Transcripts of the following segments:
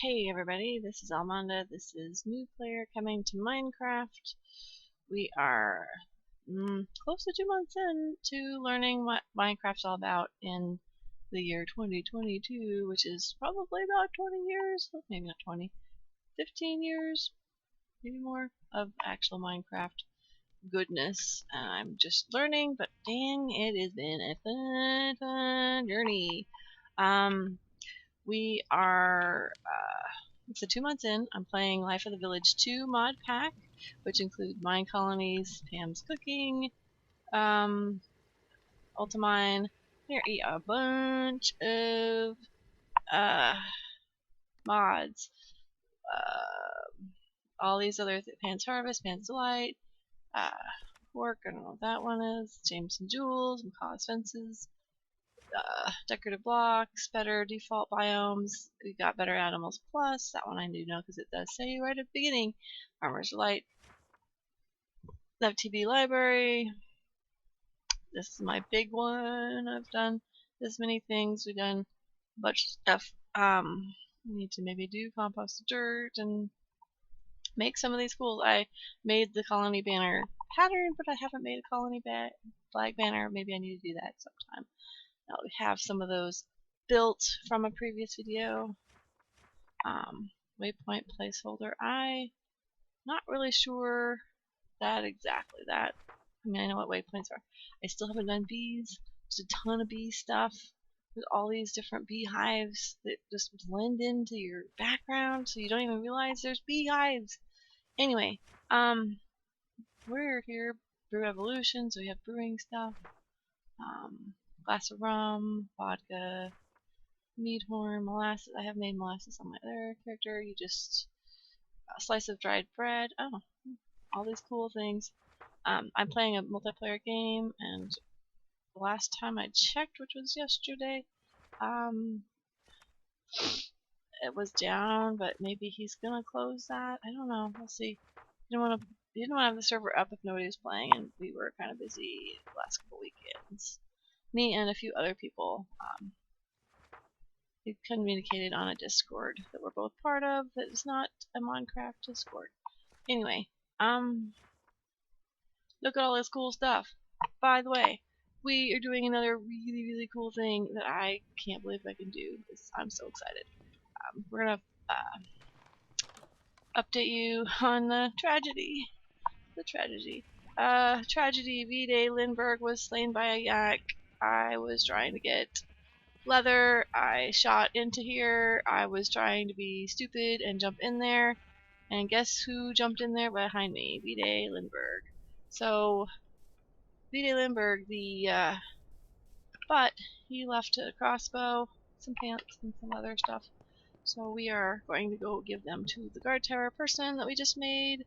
Hey everybody, this is Almonda. This is new player coming to Minecraft. We are close to 2 months in to learning what Minecraft's all about in the year 2022, which is probably about 20 years, maybe not 20, 15 years, maybe more, of actual Minecraft goodness. I'm just learning, but dang, it has been a fun journey. We are it's 2 months in. I'm playing Life of the Village 2 mod pack, which include Minecolonies, Pam's Cooking, Ultimine. There are a bunch of mods. All these other Pan's Harvest, Pan's Delight, Work, I don't know what that one is, James and Jules, Macaw's Fences, decorative blocks, better default biomes. We got better animals plus. That one I do know because it does say right at the beginning. Farmer's Delight. LitV2 library. This is my big one. I've done this many things. We've done a bunch of stuff. We need to maybe do compost dirt and make some of these cool. I made the colony banner pattern, but I haven't made a colony flag banner. Maybe I need to do that sometime. Now we have some of those built from a previous video. Waypoint placeholder. I'm not really sure that exactly that. I mean, I know what waypoints are. I still haven't done bees. There's a ton of bee stuff with all these different beehives that just blend into your background, so you don't even realize there's beehives. Anyway, we're here. Brew Evolution, so we have brewing stuff. Glass of rum, vodka, mead horn, molasses. I have made molasses on my other character. You just a slice of dried bread. Oh, all these cool things. I'm playing a multiplayer game, and the last time I checked, which was yesterday, it was down, but maybe he's gonna close that. I don't know. We'll see. He didn't want to have the server up if nobody was playing, and we were kind of busy the last couple weekends. Me and a few other people. We communicated on a Discord that we're both part of that is not a Minecraft Discord. Anyway, look at all this cool stuff. By the way, we are doing another really, really cool thing that I can't believe I can do. I'm so excited. We're gonna update you on the tragedy. Tragedy. V-Day Lindbergh was slain by a yak. I was trying to get leather. I shot into here. I was trying to be stupid and jump in there. And guess who jumped in there behind me? V-Day Lindbergh. So, V-Day Lindbergh, but he left a crossbow, some pants, and some other stuff. So we are going to go give them to the guard tower person that we just made.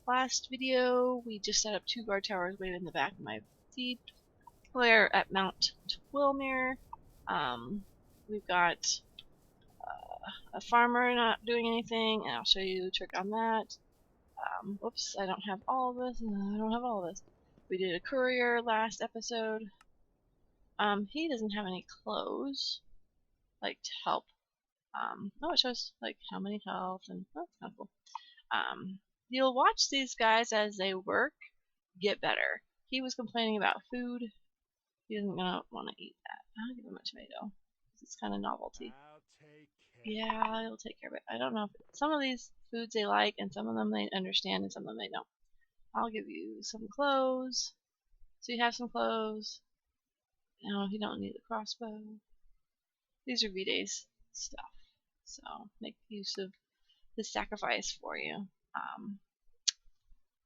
Last video, we just set up 2 guard towers way in the back of my feed. We're at Mount Twilmere. We've got a farmer not doing anything, and I'll show you a trick on that. Whoops, I don't have all of this. We did a courier last episode. He doesn't have any clothes, like, to help. Oh, it shows, like, how many health, and that's kind of cool. You'll watch these guys as they work get better. He was complaining about food. He isn't gonna want to eat that. I'll give him a tomato. It's kind of novelty. Yeah, he'll take care of it. I don't know. Some of these foods they like, and some of them they understand, and some of them they don't. I'll give you some clothes. So you have some clothes. No, you don't need the crossbow. These are V-Day's stuff. So make use of the sacrifice for you.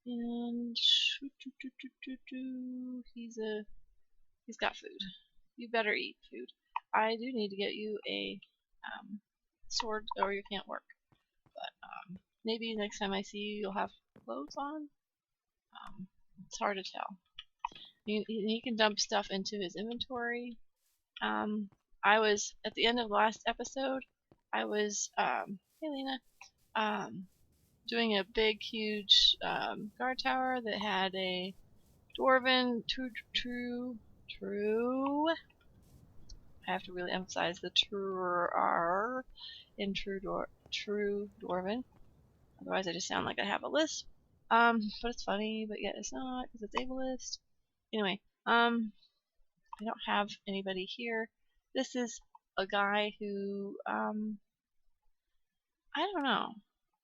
And he's got food. You better eat food. I do need to get you a sword, or you can't work. But maybe next time I see you, you'll have clothes on. It's hard to tell. He can dump stuff into his inventory. I was at the end of the last episode. I was hey Lena, doing a big, huge guard tower that had a dwarven true. I have to really emphasize the true in true Dwarven. Otherwise, I just sound like I have a lisp. But it's funny, but yet it's not because it's ableist. Anyway, I don't have anybody here. This is a guy who, I don't know.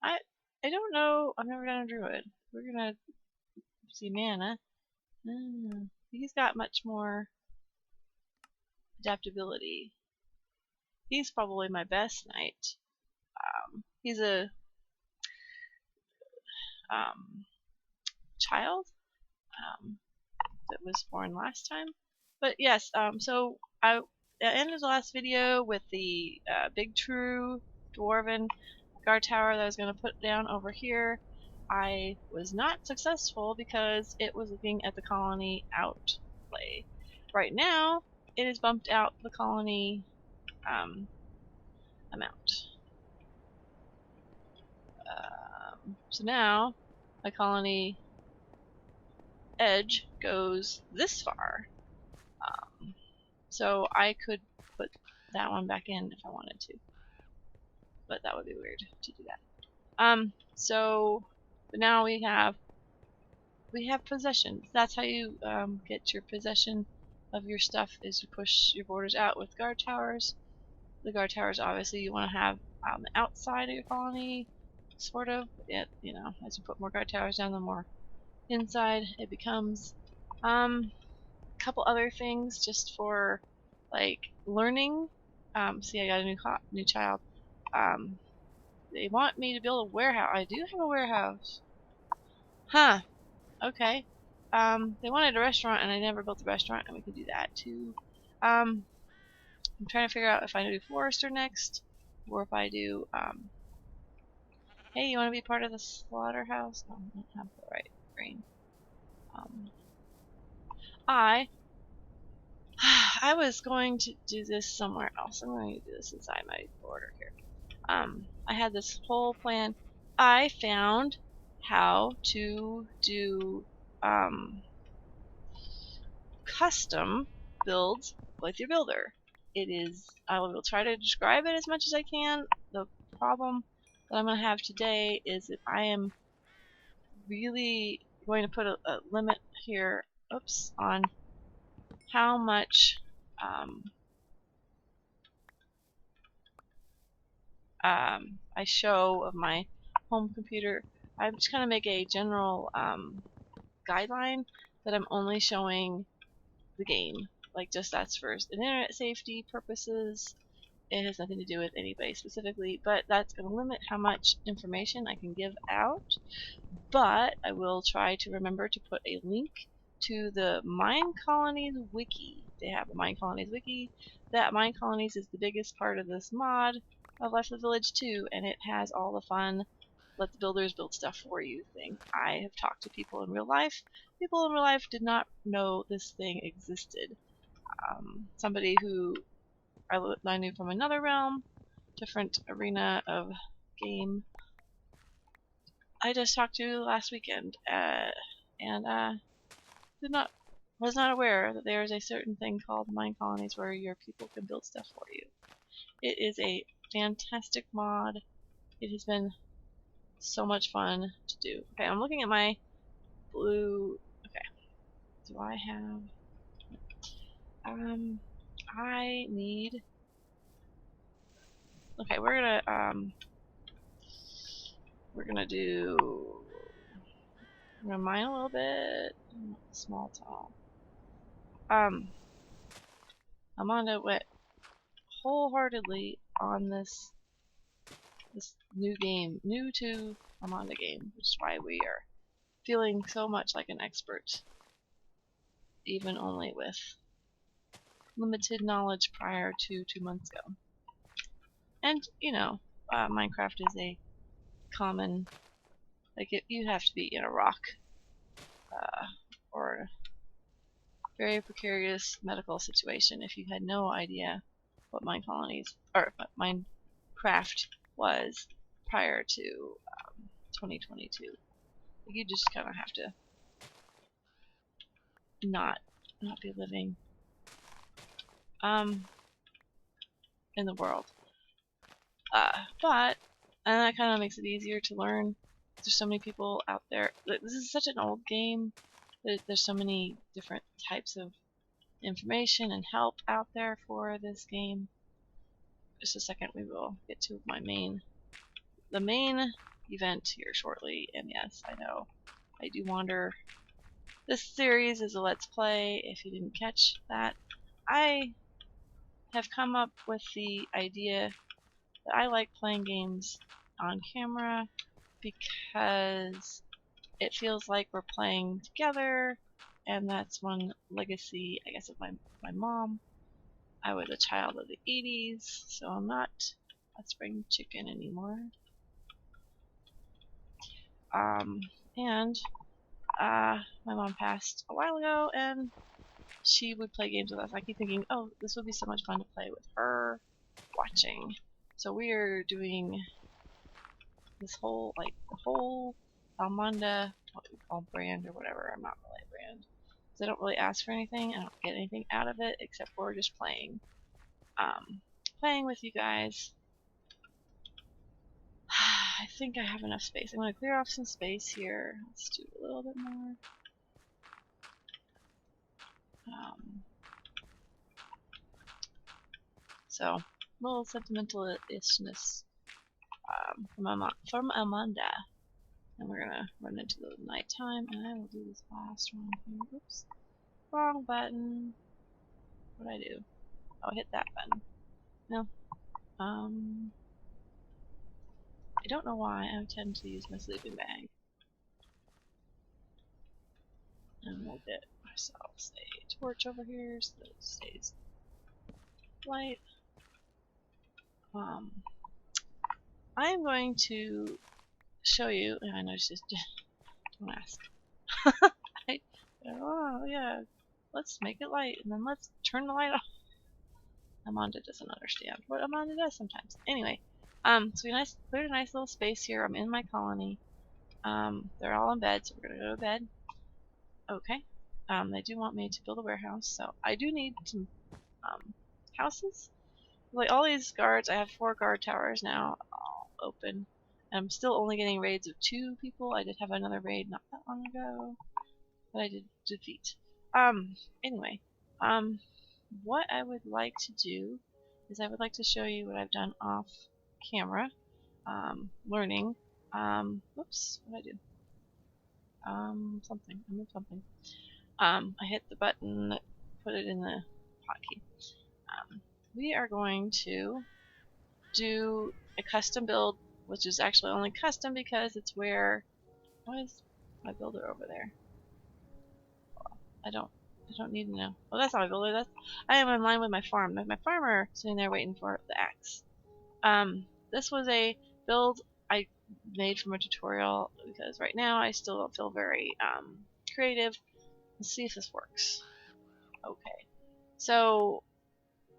I don't know. I've never done a druid. We're gonna see mana. He's got much more adaptability. He's probably my best knight. He's a child that was born last time. But yes, so I ended the last video with the big true dwarven guard tower that I was going to put down over here. I was not successful because it was looking at the colony outplay. Right now, it has bumped out the colony amount. So now, my colony edge goes this far. So I could put that one back in if I wanted to. But that would be weird to do that. But now we have possession. That's how you get your possession of your stuff, is you push your borders out with guard towers. The guard towers, obviously, you want to have on the outside of your colony, sort of. Yet, you know, as you put more guard towers down, the more inside it becomes. Couple other things just for like learning. See, I got a new child. They want me to build a warehouse. I do have a warehouse. Huh. Okay. They wanted a restaurant, and I never built a restaurant, and we could do that too. I'm trying to figure out if I do forester next, or if I do. Hey, you want to be part of the slaughterhouse? No, I don't have the right brain. I was going to do this somewhere else. I'm going to do this inside my border here. I had this whole plan. I found how to do custom builds with your builder. It is, I will try to describe it as much as I can. The problem that I'm going to have today is that I am really going to put a limit here, on how much I show of my home computer. I'm just going to make a general guideline that I'm only showing the game. Like, just that's for internet safety purposes. It has nothing to do with anybody specifically, but that's going to limit how much information I can give out. But I will try to remember to put a link to the Minecolonies wiki. They have a Minecolonies wiki. That Minecolonies is the biggest part of this mod of Life of the Village 2, and it has all the fun let the builders build stuff for you thing. I have talked to people in real life. People in real life did not know this thing existed. Somebody who I knew from another realm, different arena of game, I just talked to last weekend, and was not aware that there is a certain thing called Minecolonies where your people can build stuff for you. It is a fantastic mod. It has been so much fun to do. Okay, I'm looking at my blue. Okay, do I have? I need. Okay, we're gonna mine a little bit. Small tall. Almonda went wholeheartedly on this new to Almonda game, which is why we are feeling so much like an expert, even only with limited knowledge prior to 2 months ago. And you know, Minecraft is a common, like, you have to be in a rock or a very precarious medical situation if you had no idea what Minecolonies or Minecraft was prior to 2022. You just kind of have to not be living in the world. And that kind of makes it easier to learn. There's so many people out there. This is such an old game. There's so many different types of information and help out there for this game. Just a second, we will get to the main event here shortly. And yes, I know I do wander. This series is a Let's Play. If you didn't catch that, I have come up with the idea that I like playing games on camera because it feels like we're playing together, and that's one legacy, I guess, of my mom. I was a child of the 80s, so I'm not a spring chicken anymore. My mom passed a while ago, and she would play games with us. I keep thinking, oh, this would be so much fun to play with her watching. So we are doing this whole, the whole Almonda, what we call brand or whatever. I'm not really a brand. Because I don't really ask for anything. I don't get anything out of it except for just playing. Playing with you guys. I think I have enough space. I'm going to clear off some space here. Let's do a little bit more. So, a little sentimental-ishness from Almonda. And we're going to run into the nighttime, and I will do this last one here. Oops. Wrong button. What did I do? Oh, I hit that button. No. I don't know why I tend to use my sleeping bag. And we'll get ourselves a torch over here so that it stays light. I am going to show you, and I know just don't ask. Oh yeah, let's make it light, and then let's turn the light off. Almonda doesn't understand what Almonda does sometimes. Anyway, so we cleared a nice little space here. I'm in my colony. They're all in bed, so we're gonna go to bed. Okay. They do want me to build a warehouse, so I do need some houses. Like all these guards, I have 4 guard towers now all open. I'm still only getting raids of 2 people. I did have another raid not that long ago that I did defeat. Anyway, what I would like to do is I would like to show you what I've done off camera, learning. Whoops, what did I do? Something. I moved something. I hit the button that put it in the hotkey. We are going to do a custom build, which is actually only custom because it's where. What is my builder over there? I don't need to know. Oh, that's not my builder. I am in line with my farm. My farmer sitting there waiting for the axe. This was a build I made from a tutorial because right now I still don't feel very creative. Let's see if this works. Okay. So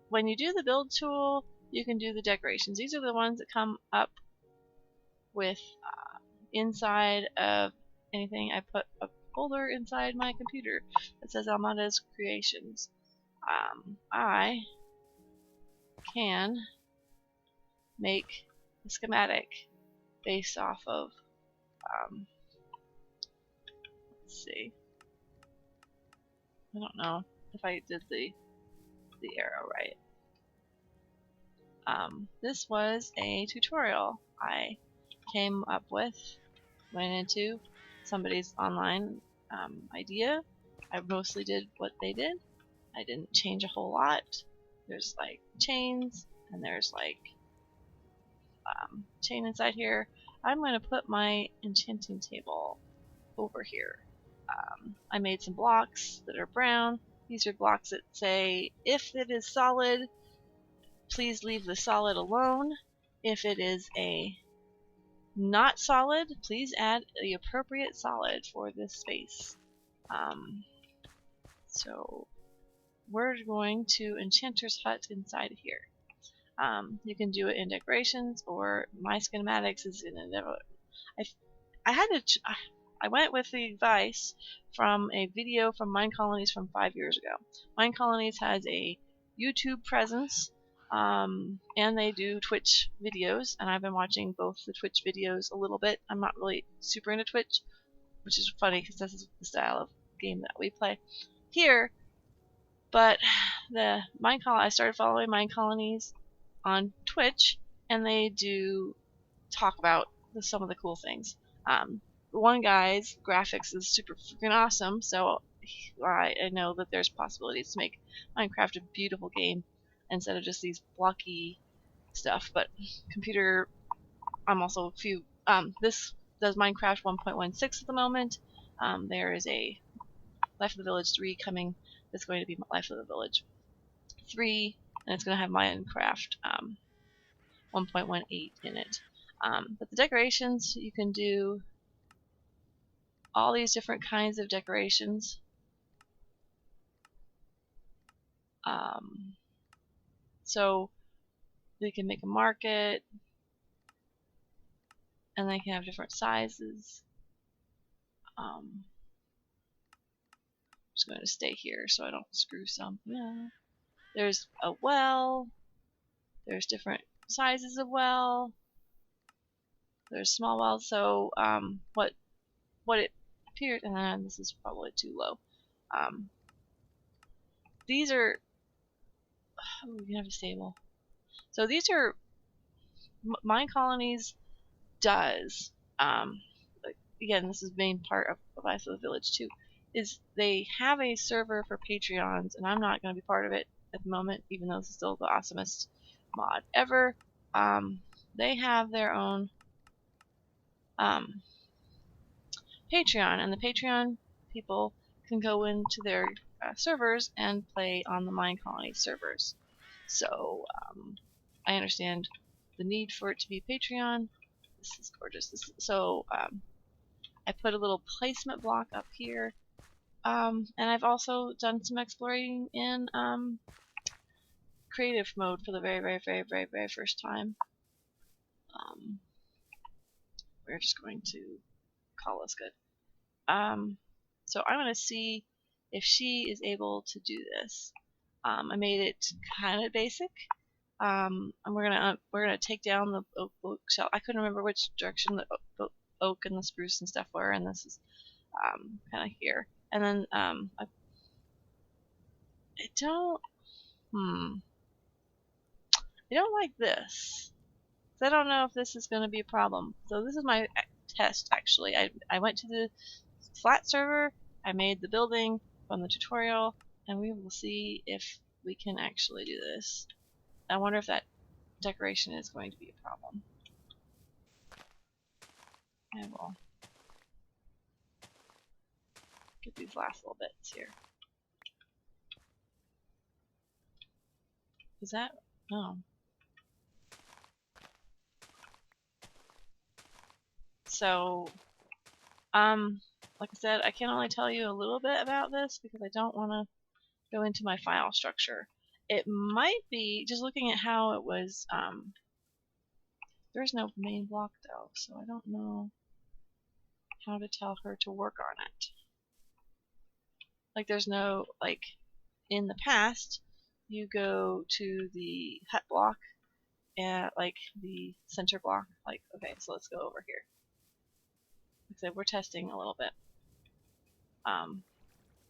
when you do the build tool, you can do the decorations. These are the ones that come up with inside of anything. I put a folder inside my computer that says Almonda's Creations. I can make a schematic based off of let's see. I don't know if I did the arrow right. This was a tutorial I came up with, went into somebody's online idea. I mostly did what they did. I didn't change a whole lot. There's like chains, and there's like chain inside here. I'm going to put my enchanting table over here. I made some blocks that are brown. These are blocks that say, if it is solid, please leave the solid alone. If it is a not solid, please add the appropriate solid for this space. So we're going to Enchanter's Hut inside of here. You can do it in decorations, or my schematics is in I went with the advice from a video from Minecolonies from 5 years ago. Minecolonies has a YouTube presence. And they do Twitch videos, and I've been watching both the Twitch videos a little bit. I'm not really super into Twitch, which is funny because this is the style of game that we play here. But I started following Minecolonies on Twitch, and they do talk about some of the cool things. One guy's graphics is super freaking awesome, so I know that there's possibilities to make Minecraft a beautiful game instead of just these blocky stuff. But computer, I'm also a few. This does Minecraft 1.16 at the moment. There is a Life of the Village 3 coming. That's going to be Life of the Village 3, and it's going to have Minecraft 1.18 in it. But the decorations, you can do all these different kinds of decorations. So they can make a market, and they can have different sizes. I'm just going to stay here so I don't screw some. Yeah. There's a well. There's different sizes of well. There's small wells. So what it appeared, and this is probably too low. These are. Oh, we can have a stable. So these are Minecolonies does. Again, this is the main part of Life of the Village too. Is they have a server for Patreons, and I'm not going to be part of it at the moment, even though this is still the awesomest mod ever. They have their own Patreon, and the Patreon people can go into their servers and play on the Minecolonies servers. So I understand the need for it to be Patreon. This is gorgeous. I put a little placement block up here. And I've also done some exploring in creative mode for the very first time. We're just going to call this good. So I'm going to see if she is able to do this. I made it kind of basic. And we're gonna take down the oak shelf. I couldn't remember which direction the oak and the spruce and stuff were, and this is kind of here. And then I don't like this. I don't know if this is going to be a problem. So this is my test actually. I went to the flat server. I made the building from the tutorial, and we will see if we can actually do this. I wonder if that decoration is going to be a problem. I will get these last little bits here. Is that? Oh. So, like I said, I can only tell you a little bit about this because I don't want to go into my file structure. It might be, just looking at how it was, there's no main block though, so I don't know how to tell her to work on it. Like there's no, like, in the past, you go to the hut block, and like the center block, like, okay, so let's go over here. Like I said, we're testing a little bit.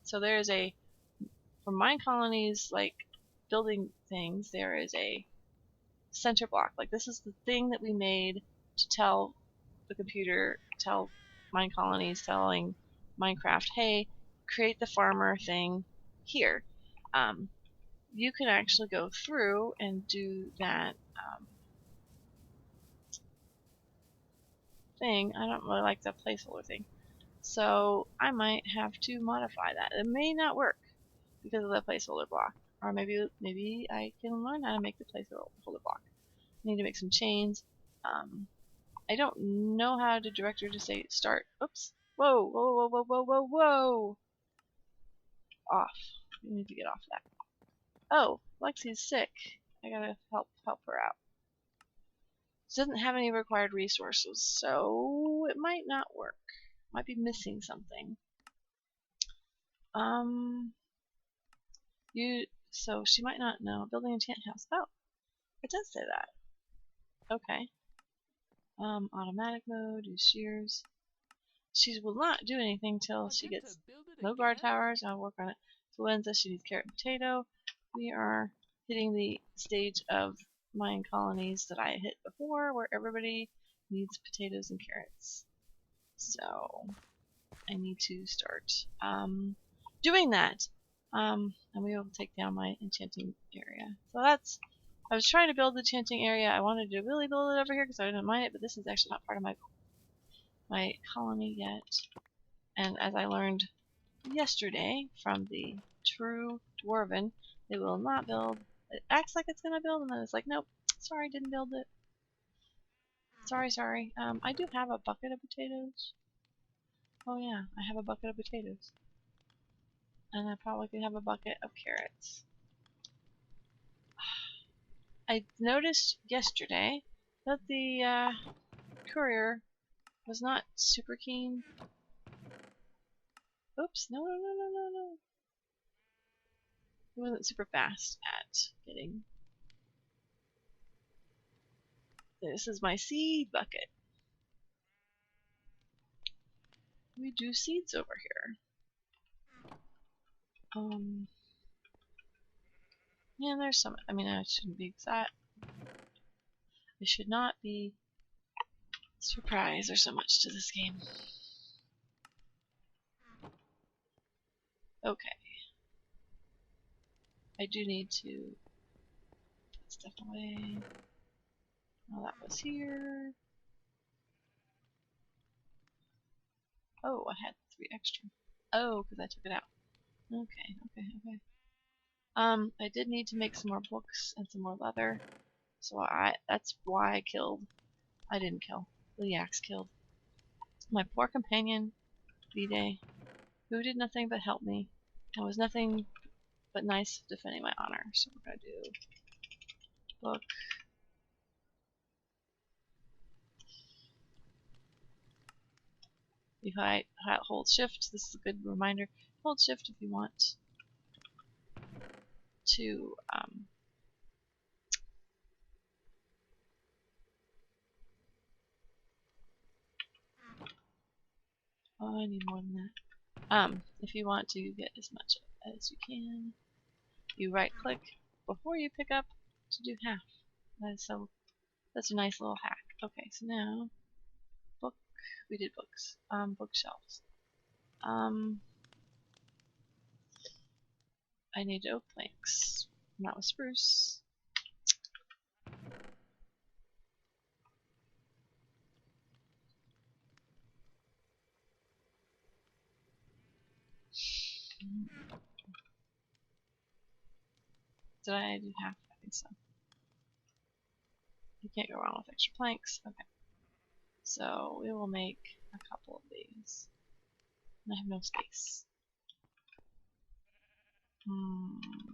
So there is a, for Minecolonies, like building things, there is a center block. Like this is the thing that we made to tell the computer, tell Minecolonies, telling Minecraft, hey, create the farmer thing here. You can actually go through and do that thing. I don't really like the placeholder thing. So I might have to modify that. It may not work because of the placeholder block. Or maybe I can learn how to make the placeholder block. I need to make some chains. I don't know how to direct her to say start. Oops. Whoa, whoa, whoa, whoa, whoa, whoa, whoa. Off. We need to get off that. Oh, Lexi's sick. I gotta help her out. She doesn't have any required resources, so it might not work. Might be missing something. So she might not know. Building a enchant house. Oh, It does say that. Okay. Automatic mode, do shears. She will not do anything till she gets no guard towers. I'll work on it. Influenza, she needs carrot and potato. We are hitting the stage of Minecolonies that I hit before, where everybody needs potatoes and carrots. So I need to start doing that. And we will take down my enchanting area. So that's. I was trying to build the enchanting area. I wanted to really build it over here because I didn't mind it, but this is actually not part of my colony yet. And as I learned yesterday from the true dwarven, they will not build. It acts like it's gonna build, and then it's like, nope, sorry, didn't build it. Sorry. I do have a bucket of potatoes. Oh yeah, I have a bucket of potatoes. And I probably could have a bucket of carrots. I noticed yesterday that the courier was not super keen. Oops, no. He wasn't super fast at getting. This is my seed bucket. We do seeds over here. Yeah, there's some. I mean, I shouldn't be exact. I should not be surprised. There's so much to this game. Okay. I do need to put stuff away. Oh, that was here. Oh, I had 3 extra. Oh, because I took it out. Okay. I did need to make some more books and some more leather. So that's why I didn't kill. The axe killed my poor companion, V-Day, who did nothing but help me. And was nothing but nice defending my honor. So we're gonna do book. You hold shift. This is a good reminder. Hold shift if you want to oh, I need more than that. If you want to get as much as you can, you right click before you pick up to do half. That's a nice little hack. Okay, so now book. We did books. Bookshelves. I need oak planks. Not with spruce. Did I do half? I think so. You can't go wrong with extra planks. Okay. So we will make a couple of these. And I have no space.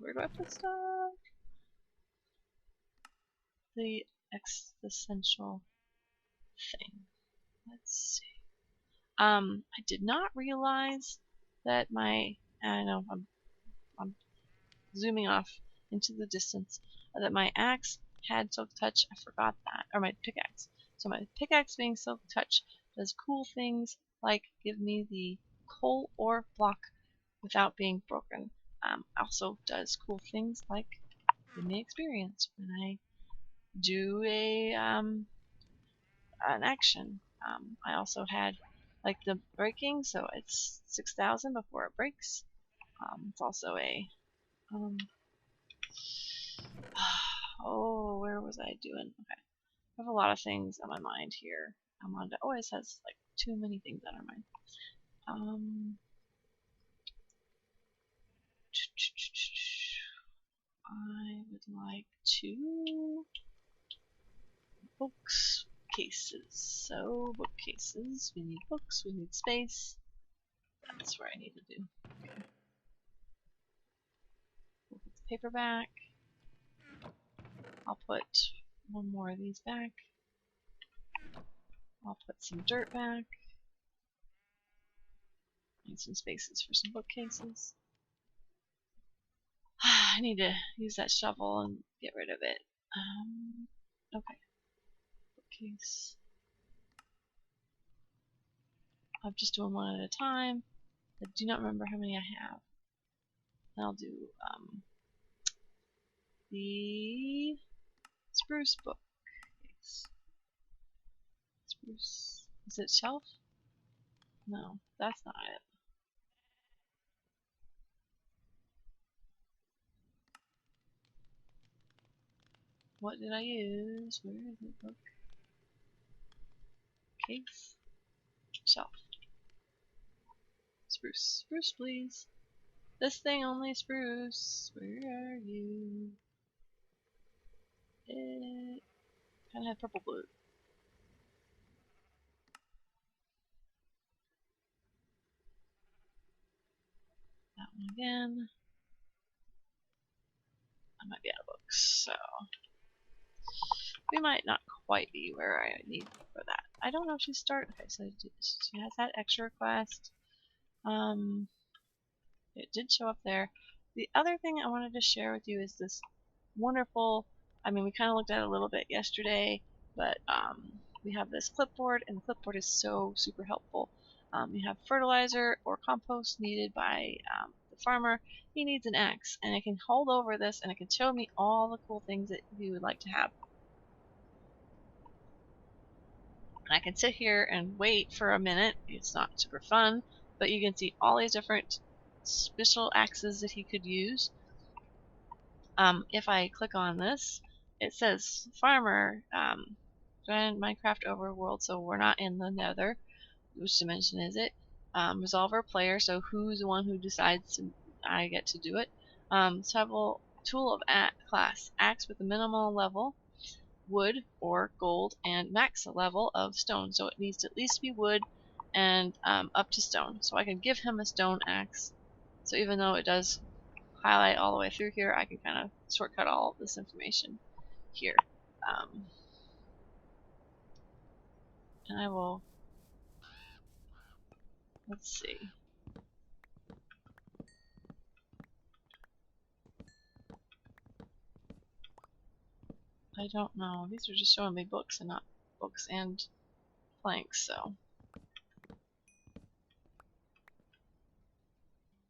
Where do I put stuff? The existential thing. Let's see. I did not realize that I know I'm zooming off into the distance, that my axe had silk touch. I forgot that. Or my pickaxe. So my pickaxe being silk touch does cool things like give me the coal ore block without being broken. Also does cool things like give me experience when I do an action. I also had like the breaking, so it's 6,000 before it breaks. It's also a oh, where was I doing? Okay, I have a lot of things on my mind here. Almonda always has like too many things on her mind. I would like 2 books cases. So bookcases. We need books. We need space. That's where I need to do. Okay. We'll put the paper back. I'll put 1 more of these back. I'll put some dirt back. Need some spaces for some bookcases. I need to use that shovel and get rid of it. Okay. Bookcase. I'm just doing one at a time. I do not remember how many I have. I'll do the spruce bookcase. Spruce. Is it shelf? No, that's not it. What did I use? Where is it? Book. Case. Shelf. Spruce. Spruce, please. This thing only spruce. Where are you? It kind of had purple blue. That one again. I might be out of books, so we might not quite be where I need for that. I don't know if she started. Okay, so she has that extra request. It did show up there. The other thing I wanted to share with you is this wonderful. I mean, we kind of looked at it a little bit yesterday, but we have this clipboard, and the clipboard is so super helpful. You have fertilizer or compost needed by the farmer. He needs an axe, and it can hold over this, and it can show me all the cool things that he would like to have. And I can sit here and wait for a minute. It's not super fun, but you can see all these different special axes that he could use. If I click on this, it says farmer, join Minecraft overworld, so we're not in the nether. Which dimension is it? Resolver player, so who's the one who decides I get to do it. Several tool of class, axe with a minimal level, wood or gold, and max level of stone. So it needs to at least be wood and up to stone. So I can give him a stone axe. So even though it does highlight all the way through here, I can kind of shortcut all of this information here. And I will, let's see. I don't know. These are just showing me books and not books and planks, so.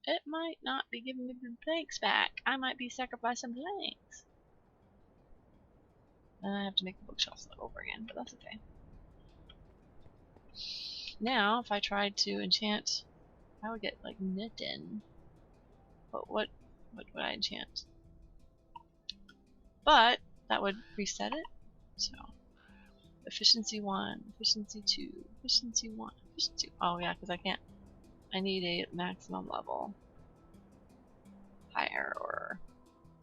It might not be giving me the planks back. I might be sacrificing planks. And I have to make the bookshelves over again, but that's okay. Now, if I tried to enchant, I would get like knitting. But what would I enchant? But that would reset it. So efficiency 1, efficiency 2, efficiency 1, efficiency. Oh yeah, because I can't. I need a maximum level higher,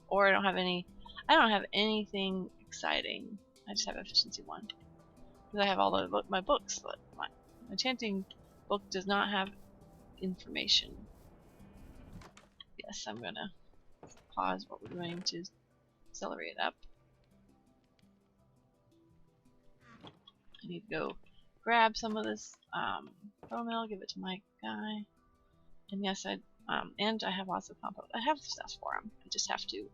or I don't have any. I don't have anything exciting. I just have efficiency 1 because I have all the my books. But my enchanting book does not have information. Yes, I'm gonna pause what we're doing to accelerate up. I need to go grab some of this bone meal, give it to my guy, and yes, and I have lots of compost. I have stuff for him. I just have to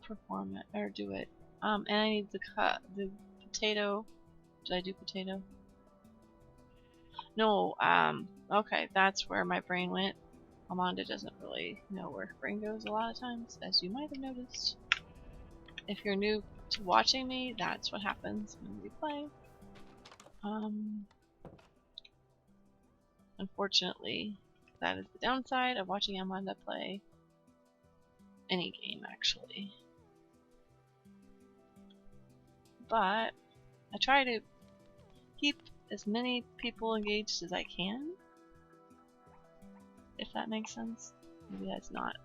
perform it or do it. And I need the potato. Did I do potato? No. Okay, that's where my brain went. Almonda doesn't really know where her brain goes a lot of times, as you might have noticed. If you're new to watching me, that's what happens when we play. Unfortunately, that is the downside of watching Almonda play any game, actually. But I try to keep as many people engaged as I can, if that makes sense. Maybe that's not.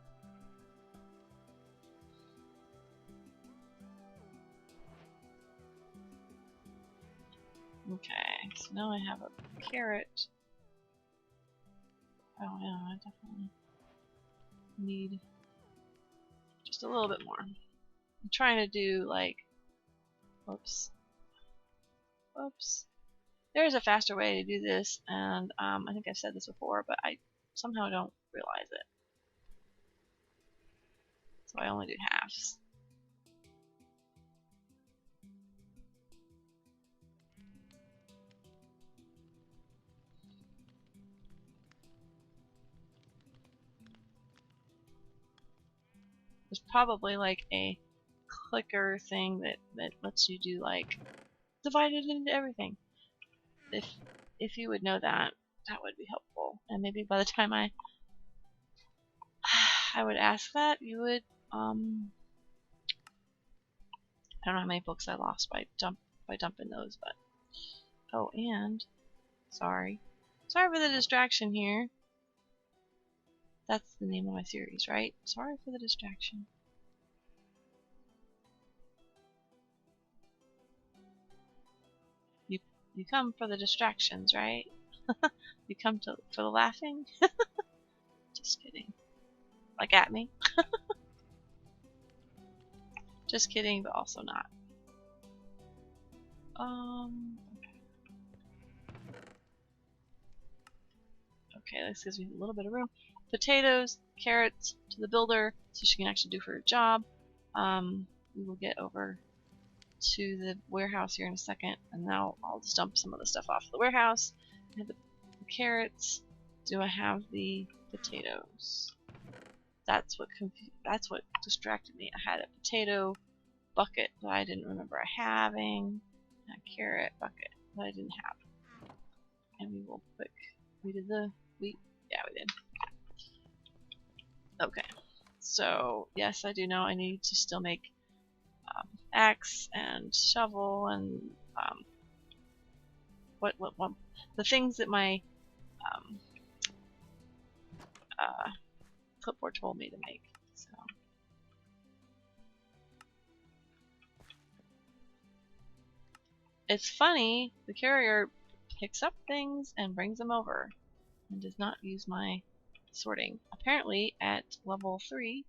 Okay, so now I have a carrot. Oh yeah, I definitely need just a little bit more. I'm trying to do like, whoops. There's a faster way to do this, and I think I've said this before, but I somehow don't realize it. So I only do halves. There's probably like a clicker thing that lets you do like divide it into everything. If you would know that, that would be helpful. And maybe by the time I would ask that, you would I don't know how many books I lost by dumping those, but oh, and sorry for the distraction here. That's the name of my series, right? Sorry for the distraction. You come for the distractions, right? You come for the laughing? Just kidding. Like at me? Just kidding, but also not. Okay, this gives me a little bit of room. Potatoes, carrots to the builder, so she can actually do her job. We will get over to the warehouse here in a second, and now I'll just dump some of the stuff off the warehouse. I have the carrots. Do I have the potatoes? That's what distracted me. I had a potato bucket that I didn't remember having, a carrot bucket that I didn't have. And we did the wheat. Yeah, we did. Okay. So yes, I do know I need to still make axe and shovel and what the things that my clipboard told me to make. So it's funny, the carrier picks up things and brings them over and does not use my sorting. Apparently at level 3,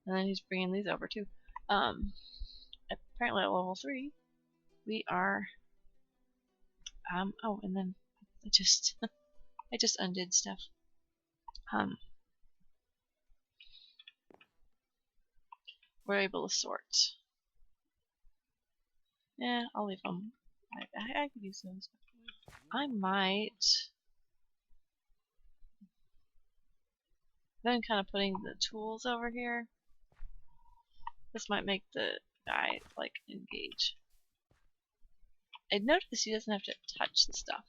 and then he's bringing these over too. Apparently at level 3 we are oh, and then I just I just undid stuff. We're able to sort. Yeah, I'll leave them. I could use those. I might then kind of putting the tools over here. This might make the guy like engage. I noticed he doesn't have to touch the stuff.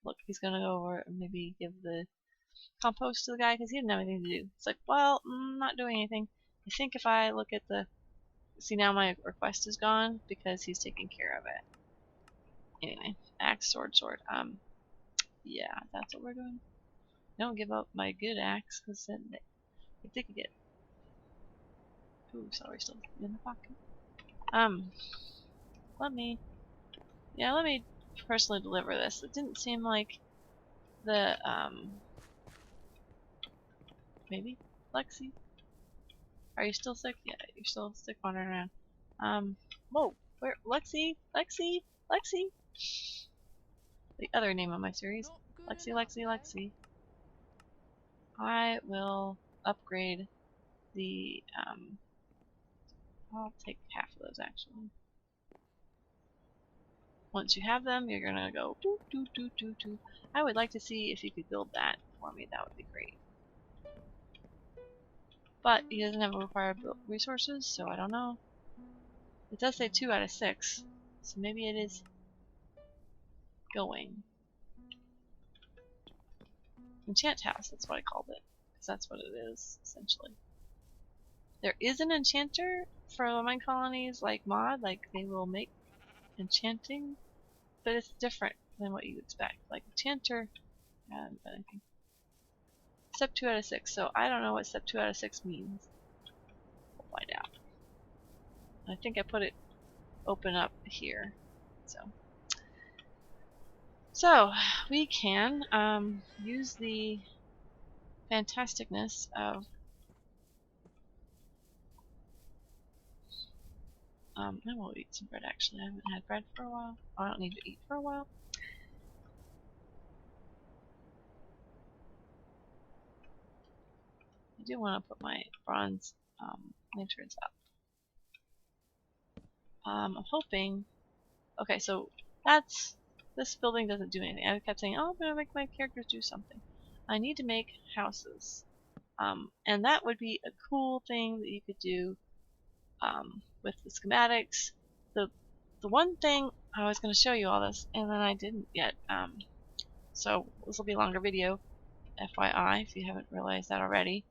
Look, he's gonna go over and maybe give the compost to the guy because he didn't have anything to do. It's like, well, I'm not doing anything. I think if I look at the, see, now my request is gone because he's taking care of it. Anyway, axe, sword. Yeah, that's what we're doing. Don't give up my good axe because then they could get. Ooh, sorry, still in the pocket. Let me personally deliver this. It didn't seem like the maybe Lexi. Are you still sick? Yeah, you're still sick wandering around. Whoa, where Lexi? The other name of my series. Lexi. I will upgrade the I'll take half of those actually. Once you have them, you're gonna go doo doo doo doo doo. I would like to see if you could build that for me. That would be great. But he doesn't have required resources, so I don't know. It does say 2 out of 6, so maybe it is going. Enchant house, that's what I called it, because that's what it is, essentially. There is an enchanter for Minecolonies, like mod, like they will make enchanting, but it's different than what you expect. Like enchanter, I haven't done anything. Step 2 out of 6, so I don't know what step 2 out of 6 means. We'll find out. I think I put it open up here, so we can use the fantasticness of I will eat some bread actually. I haven't had bread for a while. Oh, I don't need to eat for a while. I do want to put my bronze lanterns up. I'm hoping. Okay, so this building doesn't do anything. I kept saying, oh, I'm gonna make my characters do something. I need to make houses. And that would be a cool thing that you could do with the schematics. The one thing I was going to show you all this, and then I didn't yet. So this will be a longer video, FYI, if you haven't realized that already.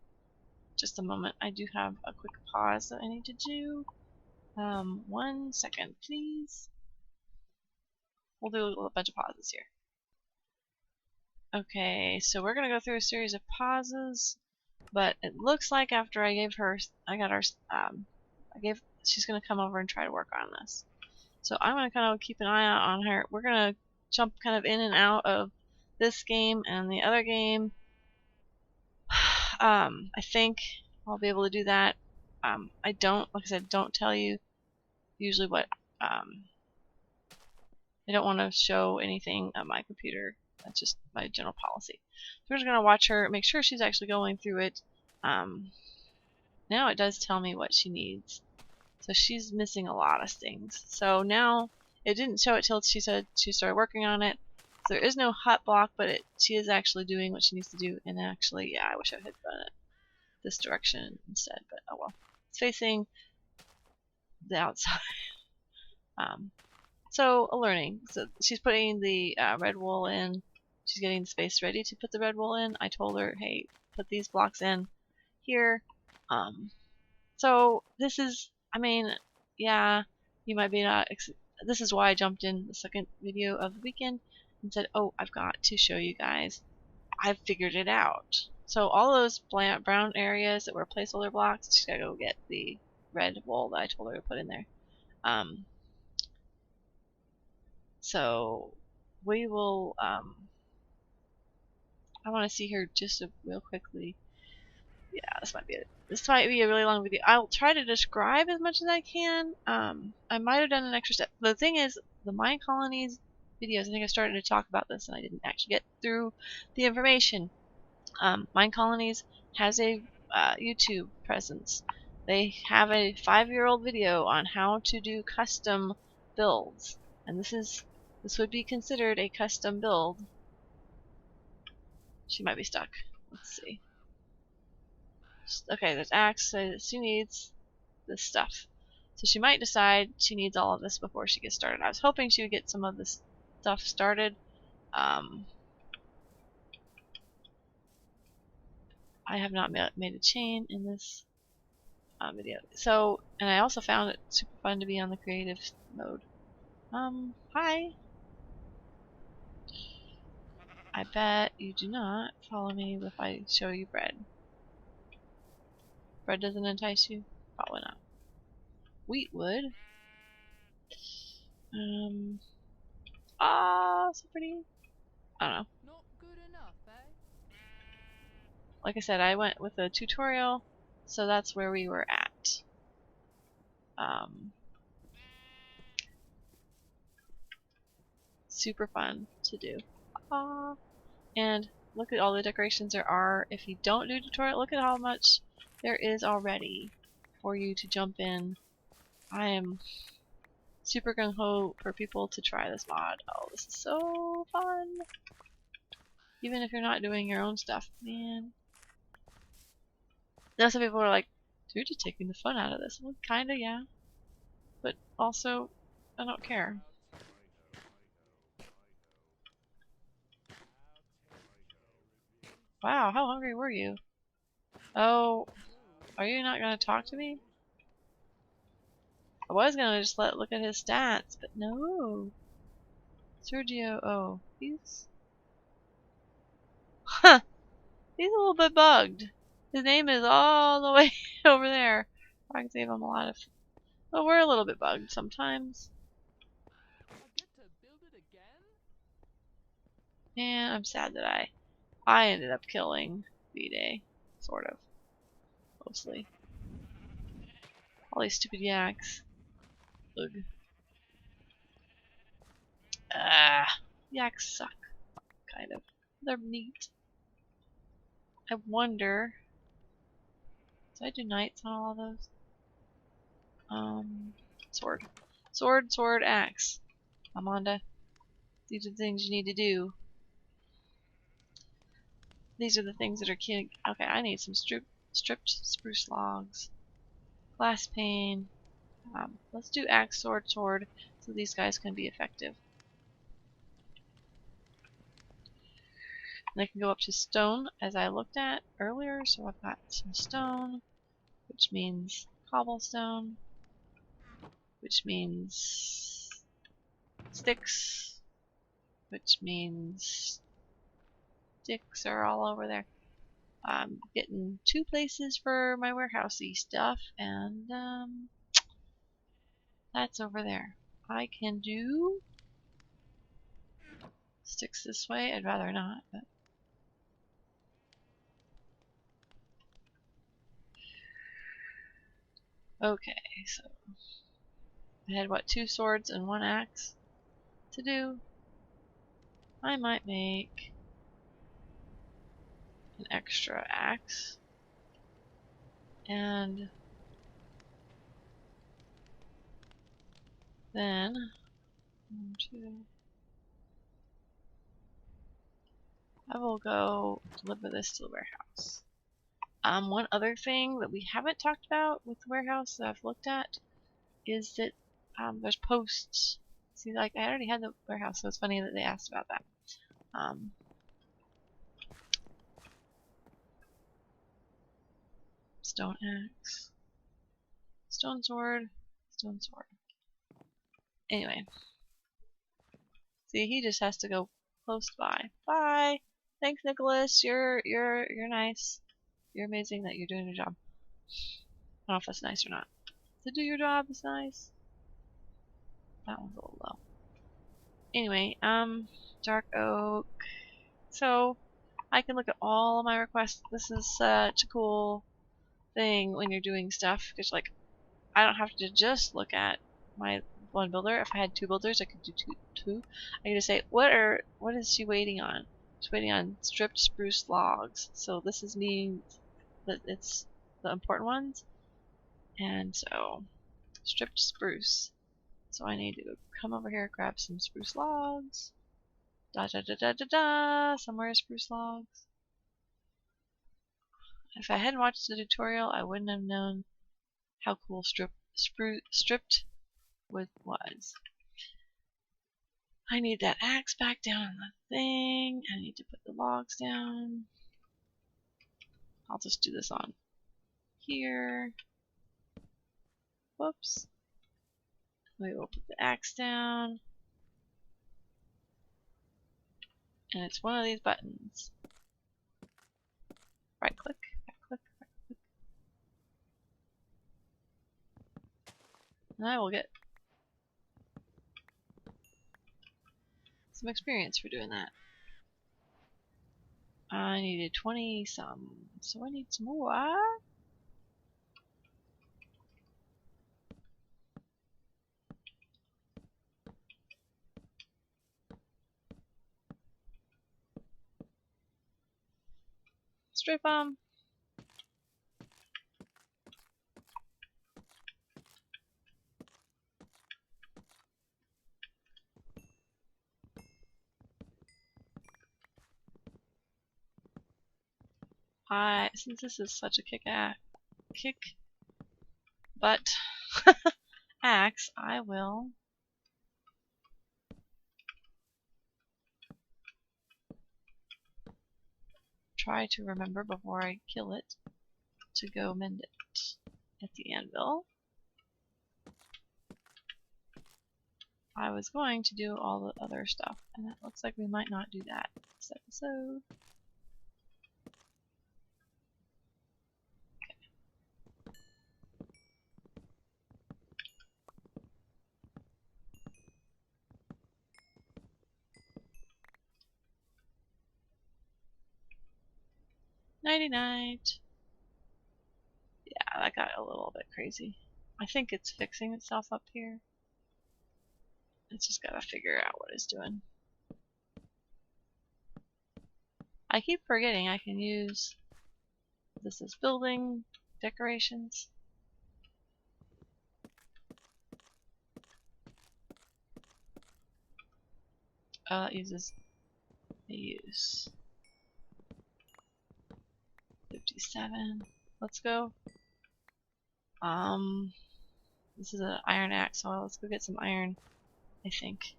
Just a moment. I do have a quick pause that I need to do. 1 second, please. We'll do a bunch of pauses here. Okay, so we're gonna go through a series of pauses, but it looks like after she's gonna come over and try to work on this. So I'm gonna kind of keep an eye out on her. We're gonna jump kind of in and out of this game and the other game. I think I'll be able to do that. I don't, like I said, don't tell you usually what. I don't want to show anything on my computer. That's just my general policy. So we're just going to watch her, make sure she's actually going through it. Now it does tell me what she needs. So she's missing a lot of things. So now it didn't show it till she said she started working on it. So there is no hot block, but she is actually doing what she needs to do. And actually, yeah, I wish I had done it this direction instead, but oh well. It's facing the outside. So a learning. So she's putting the red wool in. She's getting the space ready to put the red wool in. I told her, hey, put these blocks in here. So this is, I mean, yeah, you might be not. This is why I jumped in the second video of the weekend and said, oh, I've got to show you guys. I've figured it out. So all those brown areas that were placeholder blocks, she's gotta go get the red wool that I told her to put in there. So we will. I want to see her just real quickly. Yeah, this might be it. This might be a really long video. I'll try to describe as much as I can. I might have done an extra step. The thing is, the Minecolonies videos, I think I started to talk about this and I didn't actually get through the information. Minecolonies has a YouTube presence. They have a 5-year-old video on how to do custom builds, and this would be considered a custom build. She might be stuck. Let's see. Okay, there's axe. So she needs this stuff. So she might decide she needs all of this before she gets started. I was hoping she would get some of this stuff started. I have not made a chain in this video. So, and I also found it super fun to be on the creative mode. Hi. I bet you do not follow me if I show you bread. Bread doesn't entice you? Probably not. Wheat would. So pretty. I don't know. Not good enough, eh? Like I said, I went with a tutorial, so that's where we were at. Super fun to do. And look at all the decorations there are. If you don't do tutorial, look at how much there is already for you to jump in. I am super gung-ho for people to try this mod. Oh, this is so fun! Even if you're not doing your own stuff, man. Now some people are like, you're just taking the fun out of this. Well, kinda, yeah. But also, I don't care. Wow, how hungry were you? Oh, are you not gonna talk to me? I was gonna just look at his stats, but no. Sergio, oh, he's a little bit bugged. His name is all the way over there. I can save him a lot of. Well, we're a little bit bugged sometimes. I get to build it again? And I'm sad that I ended up killing V-Day, sort of, mostly. All these stupid yaks. Ugh. Yaks suck, kind of. They're neat. I wonder. Did I do knights on all of those? Sword. Sword, sword, axe. Almonda. These are the things you need to do. These are the things that are key. Okay, I need some stripped spruce logs, glass pane. Let's do axe, sword, so these guys can be effective. And I can go up to stone, as I looked at earlier. So I've got some stone, which means cobblestone, which means sticks, which means sticks are all over there. I'm getting 2 places for my warehousey stuff, and that's over there. I can do sticks this way. I'd rather not, but okay. So I had what, 2 swords and 1 axe to do. I might make an extra axe and then 1, 2. I will go deliver this to the warehouse. One other thing that we haven't talked about with the warehouse that I've looked at is that there's posts. See, like I already had the warehouse, so it's funny that they asked about that. Stone axe, stone sword, stone sword. Anyway, see, he just has to go close by. Bye. Thanks, Nicholas. You're nice. You're amazing that you're doing your job. I don't know if that's nice or not. To do your job is nice. That one's a little low. Anyway, dark oak. So I can look at all of my requests. This is such a cool thing when you're doing stuff, because like I don't have to just look at my 1 builder. If I had 2 builders, I could do two. I could just say, what is she waiting on? She's waiting on stripped spruce logs. So this is meaning that it's the important ones. And so stripped spruce. So I need to come over here, grab some spruce logs. Somewhere spruce logs. If I hadn't watched the tutorial, I wouldn't have known how cool stripped was. I need that axe back down on the thing. I need to put the logs down. I'll just do this on here. Whoops. We will put the axe down. And it's one of these buttons. Right click, right click, right click. And I will get some experience for doing that. I needed 20 some, so I need some more. Straight bomb. Since this is such a kick butt axe, I will try to remember before I kill it to go mend it at the anvil. I was going to do all the other stuff, and it looks like we might not do that this episode. 99. Yeah, that got a little bit crazy. I think it's fixing itself up here. It's just gotta figure out what it's doing. I keep forgetting I can use this as building decorations. It uses a use. 67. Let's go. This is an iron axe, so let's go get some iron, I think.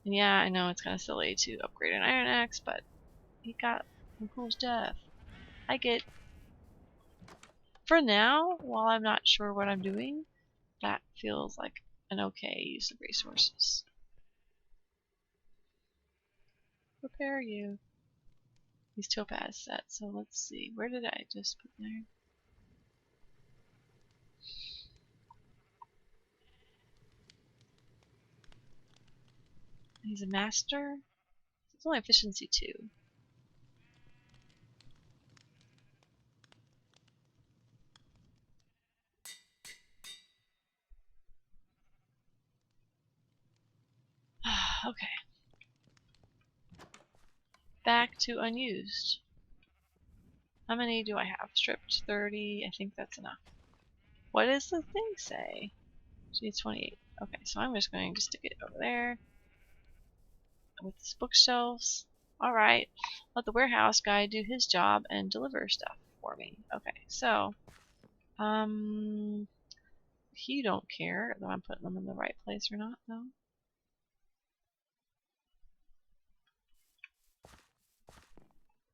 And yeah, I know it's kind of silly to upgrade an iron axe, but he got some cool stuff. I get. For now, while I'm not sure what I'm doing, that feels like an okay use of resources. Repair you. He's topaz set, so let's see. Where did I just put there? He's a master? It's only efficiency 2. Okay. Back to unused. How many do I have? Stripped 30. I think that's enough. What does the thing say? She needs 28. Okay, so I'm just going to stick it over there with these bookshelves. Alright, let the warehouse guy do his job and deliver stuff for me. Okay, so, he don't care that I'm putting them in the right place or not, though.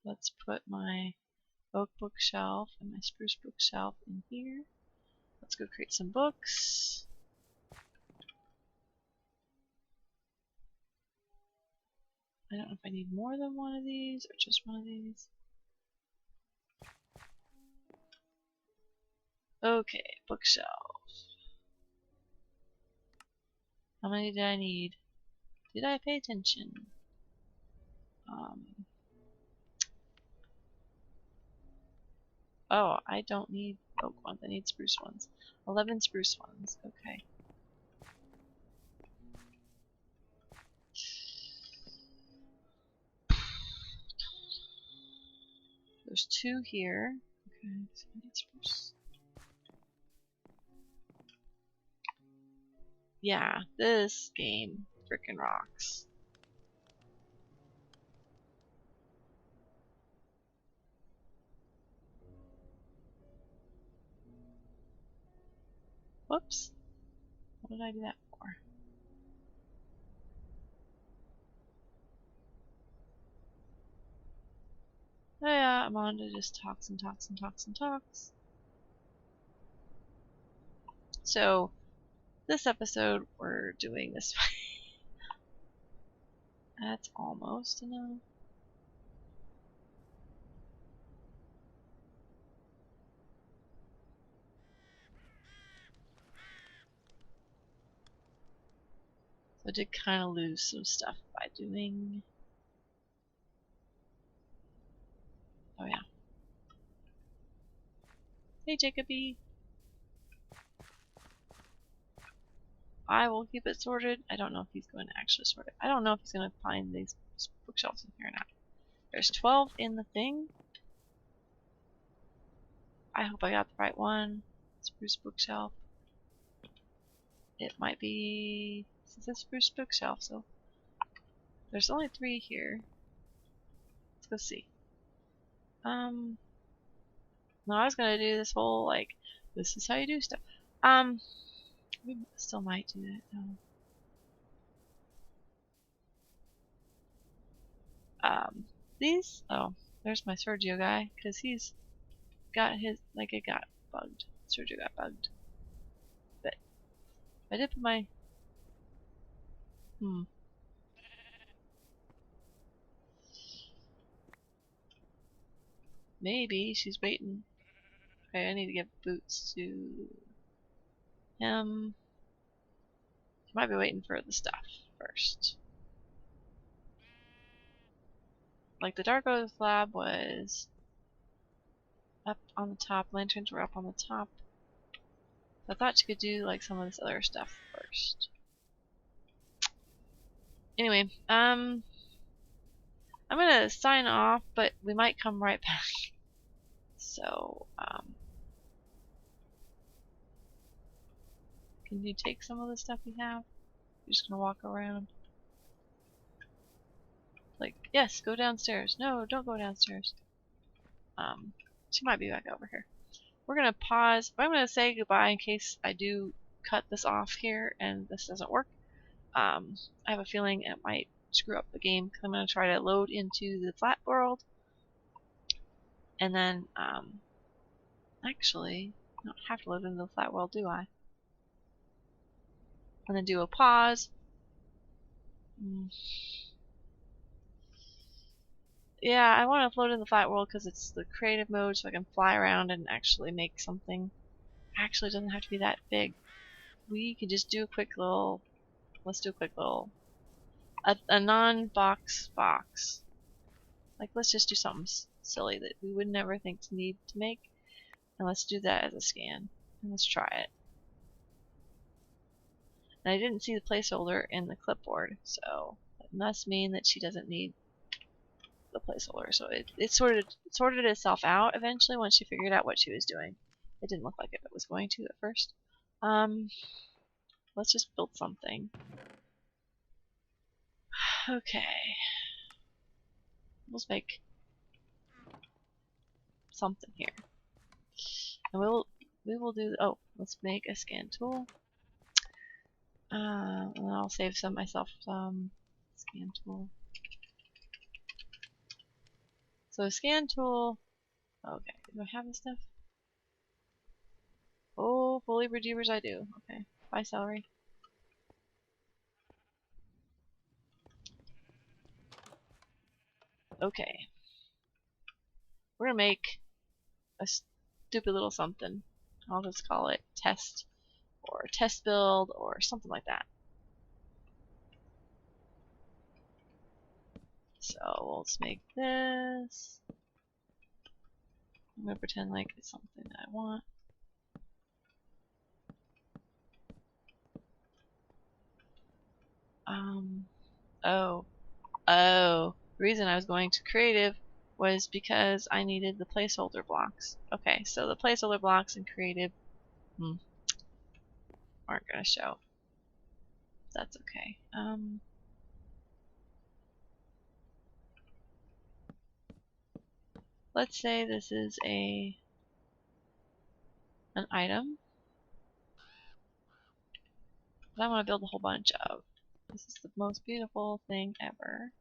Let's put my oak bookshelf and my spruce bookshelf in here. Let's go create some books. I don't know if I need more than one of these or just one of these. Okay, bookshelf. How many did I need? Did I pay attention? Oh, I don't need oak ones. I need spruce ones. 11 spruce ones. Okay. There's 2 here. Okay, so I need spruce. Yeah, this game frickin' rocks. Whoops. What did I do that for? Oh yeah, Almonda just talks and talks and talks and talks. So, this episode we're doing this way. That's almost enough. So I did kind of lose some stuff by doing. Oh yeah. Hey Jacoby. I will keep it sorted. I don't know if he's going to actually sort it. I don't know if he's going to find these bookshelves in here or not. There's 12 in the thing. I hope I got the right one. Spruce bookshelf. It might be. This is a spruce bookshelf, so there's only 3 here. Let's go see. No, I was gonna do this whole like, this is how you do stuff. We still might do that though. These. Oh, there's my Sergio guy, because he's got his, like, it got bugged. Sergio got bugged. But I did put my. Maybe she's waiting. Okay, I need to give boots to him. She might be waiting for the stuff first. Like the Dark Oath lab was up on the top, lanterns were up on the top. So I thought she could do like some of this other stuff first. Anyway, I'm gonna sign off, but we might come right back. So, can you take some of the stuff you have? You're just gonna walk around. Like, yes, go downstairs. No, don't go downstairs. She might be back over here. We're going to pause. I'm going to say goodbye in case I do cut this off here and this doesn't work. I have a feeling it might screw up the game because I'm going to try to load into the flat world. And then, actually, I don't have to load into the flat world, do I? And then do a pause. Yeah, I want to load in the flat world because it's the creative mode so I can fly around and actually make something. Actually, it doesn't have to be that big. We can just do a quick little, let's do a quick little, a non-box box. Like, let's just do something silly that we would never think to need to make. And let's do that as a scan. And let's try it. And I didn't see the placeholder in the clipboard, so it must mean that she doesn't need the placeholder. So it sorted itself out eventually once she figured out what she was doing. It didn't look like it was going to at first. Let's just build something. Okay. Let's make something here. And we will do, oh, let's make a scan tool. And then I'll save myself some scan tool. So scan tool, okay, do I have this stuff? Oh, fully redeemers I do. Okay, bye celery. Okay. We're gonna make a stupid little something. I'll just call it test or test build or something like that. So let's make this. I'm gonna pretend like it's something that I want. Oh. The reason I was going to creative was because I needed the placeholder blocks. Okay, so the placeholder blocks in creative aren't gonna show. That's okay. Let's say this is an item that I want to build a whole bunch of. This is the most beautiful thing ever.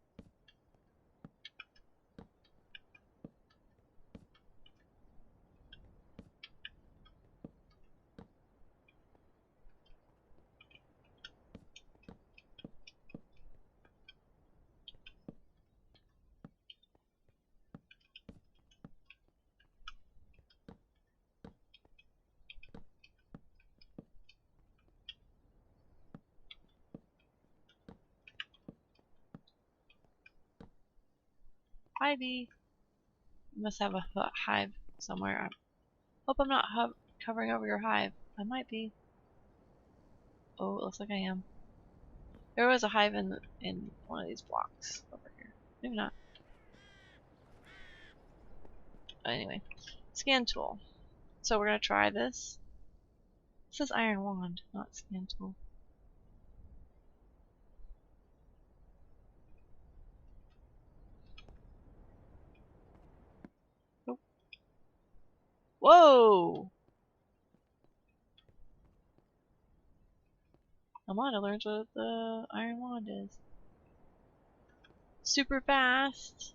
Ivy. You must have a hive somewhere. I hope I'm not covering over your hive. I might be. Oh, it looks like I am. There was a hive in one of these blocks over here. Maybe not. Anyway, scan tool. So we're gonna try this. It says iron wand, not scan tool. Nope. Whoa! Almonda learns what the iron wand is. Super fast.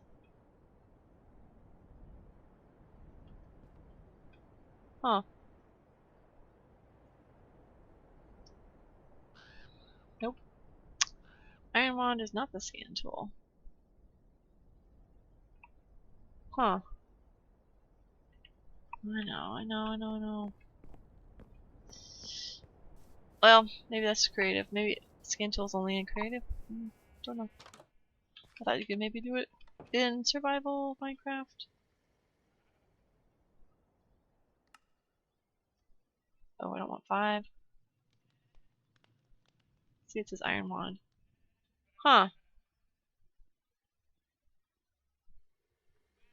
Huh. Nope. Iron wand is not the scan tool. Huh. I know. Well, maybe that's creative. Maybe scan tool's only in creative. Don't know. I thought you could maybe do it in survival Minecraft. Oh, I don't want 5. See, it says iron wand. Huh.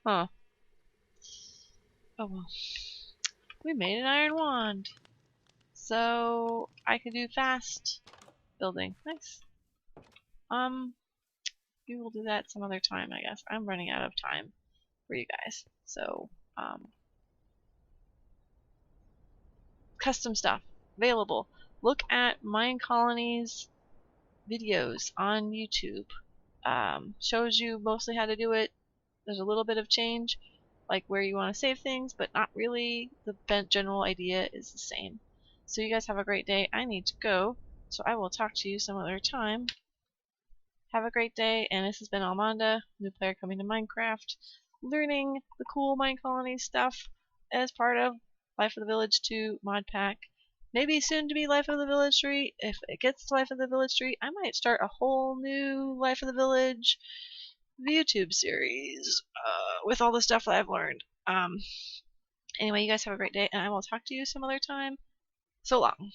Huh. Oh well. We made an iron wand. So I can do fast building. Nice. We will do that some other time, I guess. I'm running out of time for you guys. So, custom stuff available. Look at Minecolonies videos on YouTube. Shows you mostly how to do it. There's a little bit of change, like where you want to save things, but not really. The general idea is the same. So you guys have a great day. I need to go, so I will talk to you some other time. Have a great day, and this has been Almonda, new player coming to Minecraft, learning the cool Minecolonies stuff as part of Life of the Village 2 mod pack. Maybe soon to be Life of the Village 3. If it gets to Life of the Village 3, I might start a whole new Life of the Village YouTube series with all the stuff that I've learned. Anyway, you guys have a great day, and I will talk to you some other time. So long.